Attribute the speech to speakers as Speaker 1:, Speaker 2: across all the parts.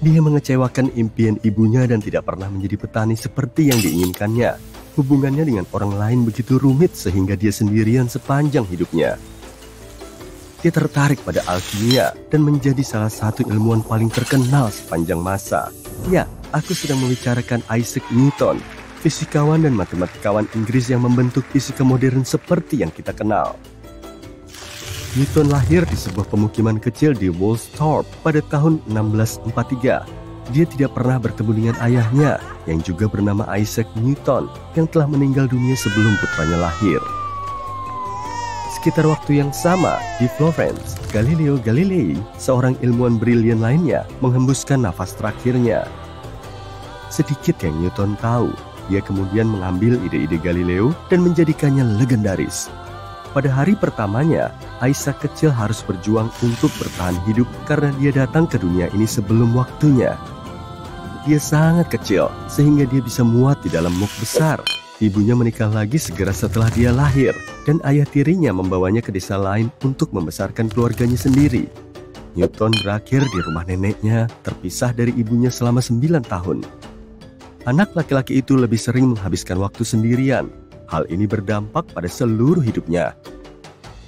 Speaker 1: Dia mengecewakan impian ibunya dan tidak pernah menjadi petani seperti yang diinginkannya. Hubungannya dengan orang lain begitu rumit sehingga dia sendirian sepanjang hidupnya. Dia tertarik pada alkimia dan menjadi salah satu ilmuwan paling terkenal sepanjang masa. Ya, aku sedang membicarakan Isaac Newton, fisikawan dan matematikawan Inggris yang membentuk fisika modern seperti yang kita kenal. Newton lahir di sebuah pemukiman kecil di Woolsthorpe pada tahun 1643. Dia tidak pernah bertemu dengan ayahnya, yang juga bernama Isaac Newton, yang telah meninggal dunia sebelum putranya lahir. Sekitar waktu yang sama, di Florence, Galileo Galilei, seorang ilmuwan brilian lainnya, menghembuskan nafas terakhirnya. Sedikit yang Newton tahu, dia kemudian mengambil ide-ide Galileo dan menjadikannya legendaris. Pada hari pertamanya, Isaac kecil harus berjuang untuk bertahan hidup karena dia datang ke dunia ini sebelum waktunya. Dia sangat kecil, sehingga dia bisa muat di dalam muk besar. Ibunya menikah lagi segera setelah dia lahir, dan ayah tirinya membawanya ke desa lain untuk membesarkan keluarganya sendiri. Newton berakhir di rumah neneknya, terpisah dari ibunya selama 9 tahun. Anak laki-laki itu lebih sering menghabiskan waktu sendirian. Hal ini berdampak pada seluruh hidupnya.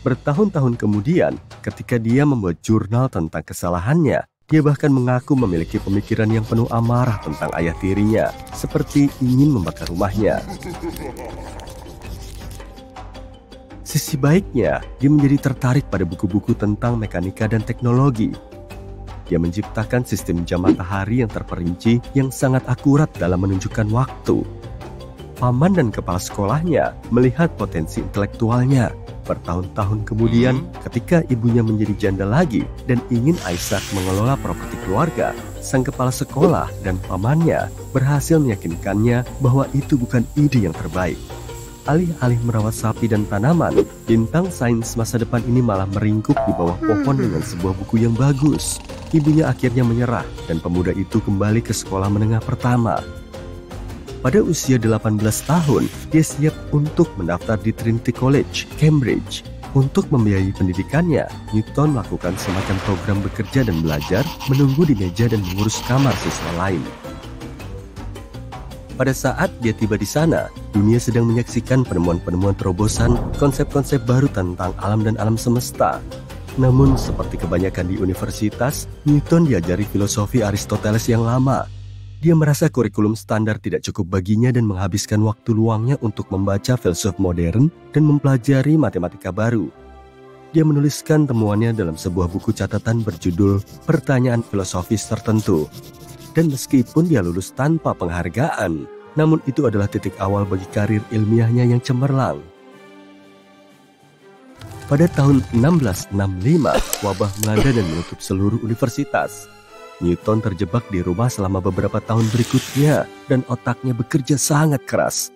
Speaker 1: Bertahun-tahun kemudian, ketika dia membuat jurnal tentang kesalahannya, dia bahkan mengaku memiliki pemikiran yang penuh amarah tentang ayah tirinya, seperti ingin membakar rumahnya. Sisi baiknya, dia menjadi tertarik pada buku-buku tentang mekanika dan teknologi. Dia menciptakan sistem jam matahari yang terperinci yang sangat akurat dalam menunjukkan waktu. Paman dan kepala sekolahnya melihat potensi intelektualnya. Bertahun-tahun kemudian, ketika ibunya menjadi janda lagi dan ingin Isaac mengelola properti keluarga, sang kepala sekolah dan pamannya berhasil meyakinkannya bahwa itu bukan ide yang terbaik. Alih-alih merawat sapi dan tanaman, bintang sains masa depan ini malah meringkuk di bawah pohon dengan sebuah buku yang bagus. Ibunya akhirnya menyerah dan pemuda itu kembali ke sekolah menengah pertama. Pada usia 18 tahun, dia siap untuk mendaftar di Trinity College, Cambridge. Untuk membiayai pendidikannya, Newton melakukan semacam program bekerja dan belajar, menunggu di meja dan mengurus kamar siswa lain. Pada saat dia tiba di sana, dunia sedang menyaksikan penemuan-penemuan terobosan, konsep-konsep baru tentang alam dan alam semesta. Namun, seperti kebanyakan di universitas, Newton diajari filosofi Aristoteles yang lama. Dia merasa kurikulum standar tidak cukup baginya dan menghabiskan waktu luangnya untuk membaca filsuf modern dan mempelajari matematika baru. Dia menuliskan temuannya dalam sebuah buku catatan berjudul Pertanyaan Filosofis Tertentu. Dan meskipun dia lulus tanpa penghargaan, namun itu adalah titik awal bagi karir ilmiahnya yang cemerlang. Pada tahun 1665, wabah melanda dan menutup seluruh universitas. Newton terjebak di rumah selama beberapa tahun berikutnya dan otaknya bekerja sangat keras.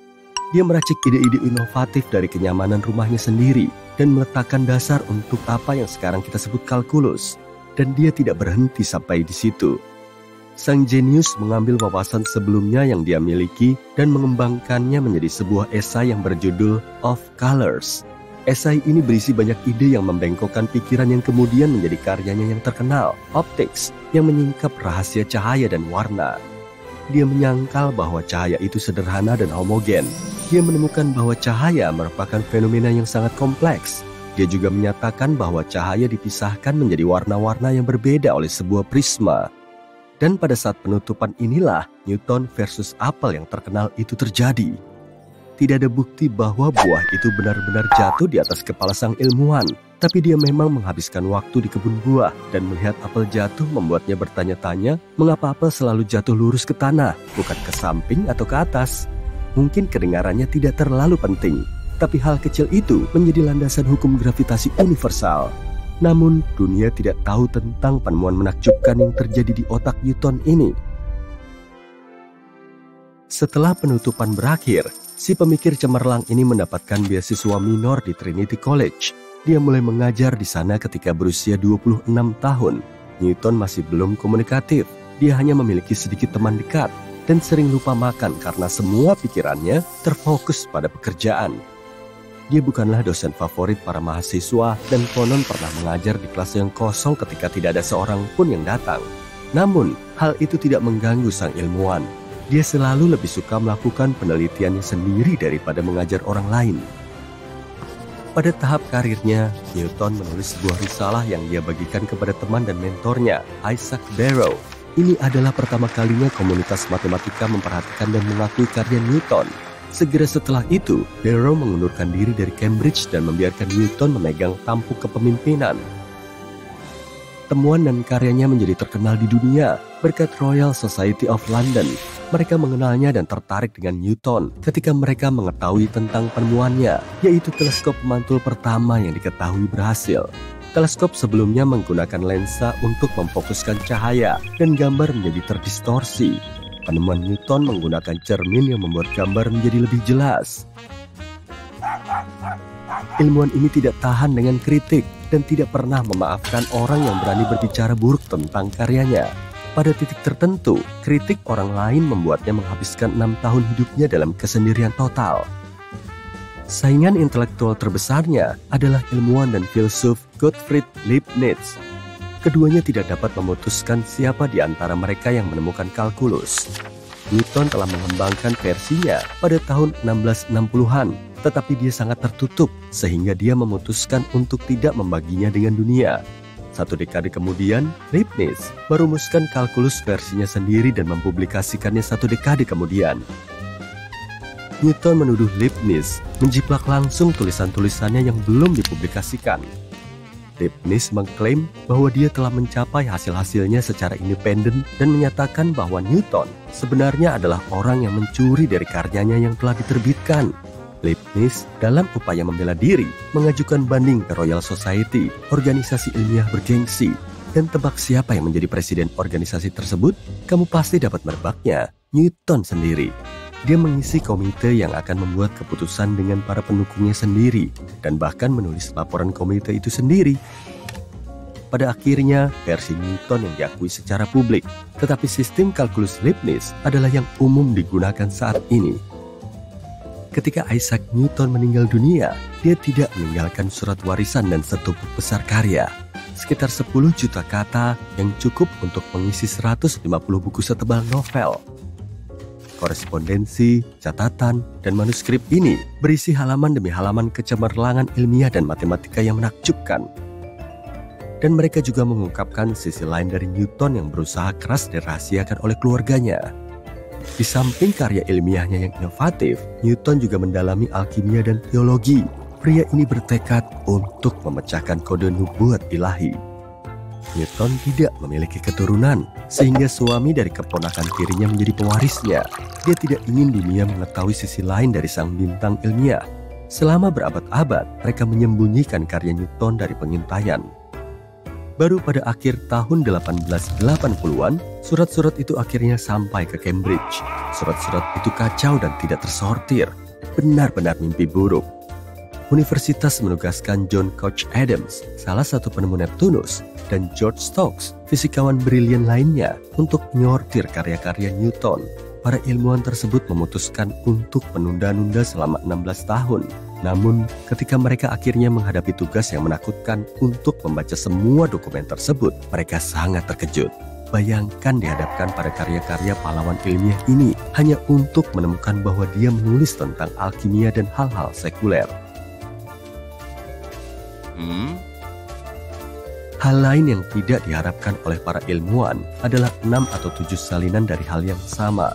Speaker 1: Dia meracik ide-ide inovatif dari kenyamanan rumahnya sendiri dan meletakkan dasar untuk apa yang sekarang kita sebut kalkulus. Dan dia tidak berhenti sampai di situ. Sang jenius mengambil wawasan sebelumnya yang dia miliki dan mengembangkannya menjadi sebuah esai yang berjudul Of Colors. Esai ini berisi banyak ide yang membengkokkan pikiran yang kemudian menjadi karyanya yang terkenal, Optics, yang menyingkap rahasia cahaya dan warna. Dia menyangkal bahwa cahaya itu sederhana dan homogen. Dia menemukan bahwa cahaya merupakan fenomena yang sangat kompleks. Dia juga menyatakan bahwa cahaya dipisahkan menjadi warna-warna yang berbeda oleh sebuah prisma. Dan pada saat penutupan inilah Newton versus apel yang terkenal itu terjadi. Tidak ada bukti bahwa buah itu benar-benar jatuh di atas kepala sang ilmuwan, tapi dia memang menghabiskan waktu di kebun buah dan melihat apel jatuh membuatnya bertanya-tanya mengapa apel selalu jatuh lurus ke tanah, bukan ke samping atau ke atas. Mungkin kedengarannya tidak terlalu penting, tapi hal kecil itu menjadi landasan hukum gravitasi universal. Namun, dunia tidak tahu tentang penemuan menakjubkan yang terjadi di otak Newton ini. Setelah penutupan berakhir, si pemikir cemerlang ini mendapatkan beasiswa minor di Trinity College. Dia mulai mengajar di sana ketika berusia 26 tahun. Newton masih belum komunikatif. Dia hanya memiliki sedikit teman dekat dan sering lupa makan karena semua pikirannya terfokus pada pekerjaan. Dia bukanlah dosen favorit para mahasiswa dan konon pernah mengajar di kelas yang kosong ketika tidak ada seorang pun yang datang. Namun, hal itu tidak mengganggu sang ilmuwan. Dia selalu lebih suka melakukan penelitiannya sendiri daripada mengajar orang lain. Pada tahap karirnya, Newton menulis sebuah risalah yang dia bagikan kepada teman dan mentornya, Isaac Barrow. Ini adalah pertama kalinya komunitas matematika memperhatikan dan mengakui karya Newton. Segera setelah itu, Barrow mengundurkan diri dari Cambridge dan membiarkan Newton memegang tampuk kepemimpinan. Temuan dan karyanya menjadi terkenal di dunia berkat Royal Society of London. Mereka mengenalnya dan tertarik dengan Newton ketika mereka mengetahui tentang penemuannya, yaitu teleskop pemantul pertama yang diketahui berhasil. Teleskop sebelumnya menggunakan lensa untuk memfokuskan cahaya dan gambar menjadi terdistorsi. Penemuan Newton menggunakan cermin yang membuat gambar menjadi lebih jelas. Ilmuwan ini tidak tahan dengan kritik dan tidak pernah memaafkan orang yang berani berbicara buruk tentang karyanya. Pada titik tertentu, kritik orang lain membuatnya menghabiskan 6 tahun hidupnya dalam kesendirian total. Saingan intelektual terbesarnya adalah ilmuwan dan filsuf Gottfried Leibniz. Keduanya tidak dapat memutuskan siapa di antara mereka yang menemukan kalkulus. Newton telah mengembangkan versinya pada tahun 1660-an, tetapi dia sangat tertutup sehingga dia memutuskan untuk tidak membaginya dengan dunia. 1 dekade kemudian, Leibniz merumuskan kalkulus versinya sendiri dan mempublikasikannya 1 dekade kemudian. Newton menuduh Leibniz menjiplak langsung tulisan-tulisannya yang belum dipublikasikan. Leibniz mengklaim bahwa dia telah mencapai hasil-hasilnya secara independen dan menyatakan bahwa Newton sebenarnya adalah orang yang mencuri dari karyanya yang telah diterbitkan. Leibniz dalam upaya membela diri mengajukan banding ke Royal Society, organisasi ilmiah bergengsi. Dan tebak siapa yang menjadi presiden organisasi tersebut? Kamu pasti dapat merebaknya, Newton sendiri. Dia mengisi komite yang akan membuat keputusan dengan para pendukungnya sendiri dan bahkan menulis laporan komite itu sendiri. Pada akhirnya, versi Newton yang diakui secara publik, tetapi sistem kalkulus Leibniz adalah yang umum digunakan saat ini. Ketika Isaac Newton meninggal dunia, dia tidak meninggalkan surat warisan dan setumpuk besar karya. Sekitar 10 juta kata yang cukup untuk mengisi 150 buku setebal novel. Korespondensi, catatan, dan manuskrip ini berisi halaman demi halaman kecemerlangan ilmiah dan matematika yang menakjubkan. Dan mereka juga mengungkapkan sisi lain dari Newton yang berusaha keras dirahasiakan oleh keluarganya. Di samping karya ilmiahnya yang inovatif, Newton juga mendalami alkimia dan teologi. Pria ini bertekad untuk memecahkan kode nubuat ilahi. Newton tidak memiliki keturunan, sehingga suami dari keponakan tirinya menjadi pewarisnya. Dia tidak ingin dunia mengetahui sisi lain dari sang bintang ilmiah. Selama berabad-abad, mereka menyembunyikan karya Newton dari pengintaian. Baru pada akhir tahun 1880-an, surat-surat itu akhirnya sampai ke Cambridge. Surat-surat itu kacau dan tidak tersortir. Benar-benar mimpi buruk. Universitas menugaskan John Couch Adams, salah satu penemu Neptunus, dan George Stokes, fisikawan brilian lainnya, untuk menyortir karya-karya Newton. Para ilmuwan tersebut memutuskan untuk menunda-nunda selama 16 tahun. Namun, ketika mereka akhirnya menghadapi tugas yang menakutkan untuk membaca semua dokumen tersebut, mereka sangat terkejut. Bayangkan dihadapkan pada karya-karya pahlawan ilmiah ini hanya untuk menemukan bahwa dia menulis tentang alkimia dan hal-hal sekuler. Hal lain yang tidak diharapkan oleh para ilmuwan adalah 6 atau 7 salinan dari hal yang sama.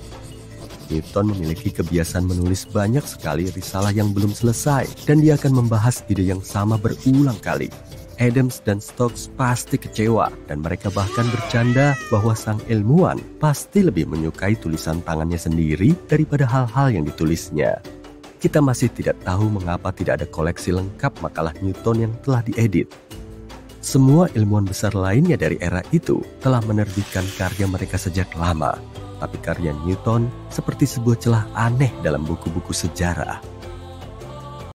Speaker 1: Newton memiliki kebiasaan menulis banyak sekali risalah yang belum selesai dan dia akan membahas ide yang sama berulang kali. Adams dan Stokes pasti kecewa dan mereka bahkan bercanda bahwa sang ilmuwan pasti lebih menyukai tulisan tangannya sendiri daripada hal-hal yang ditulisnya. Kita masih tidak tahu mengapa tidak ada koleksi lengkap makalah Newton yang telah diedit. Semua ilmuwan besar lainnya dari era itu telah menerbitkan karya mereka sejak lama. Tapi karya Newton seperti sebuah celah aneh dalam buku-buku sejarah.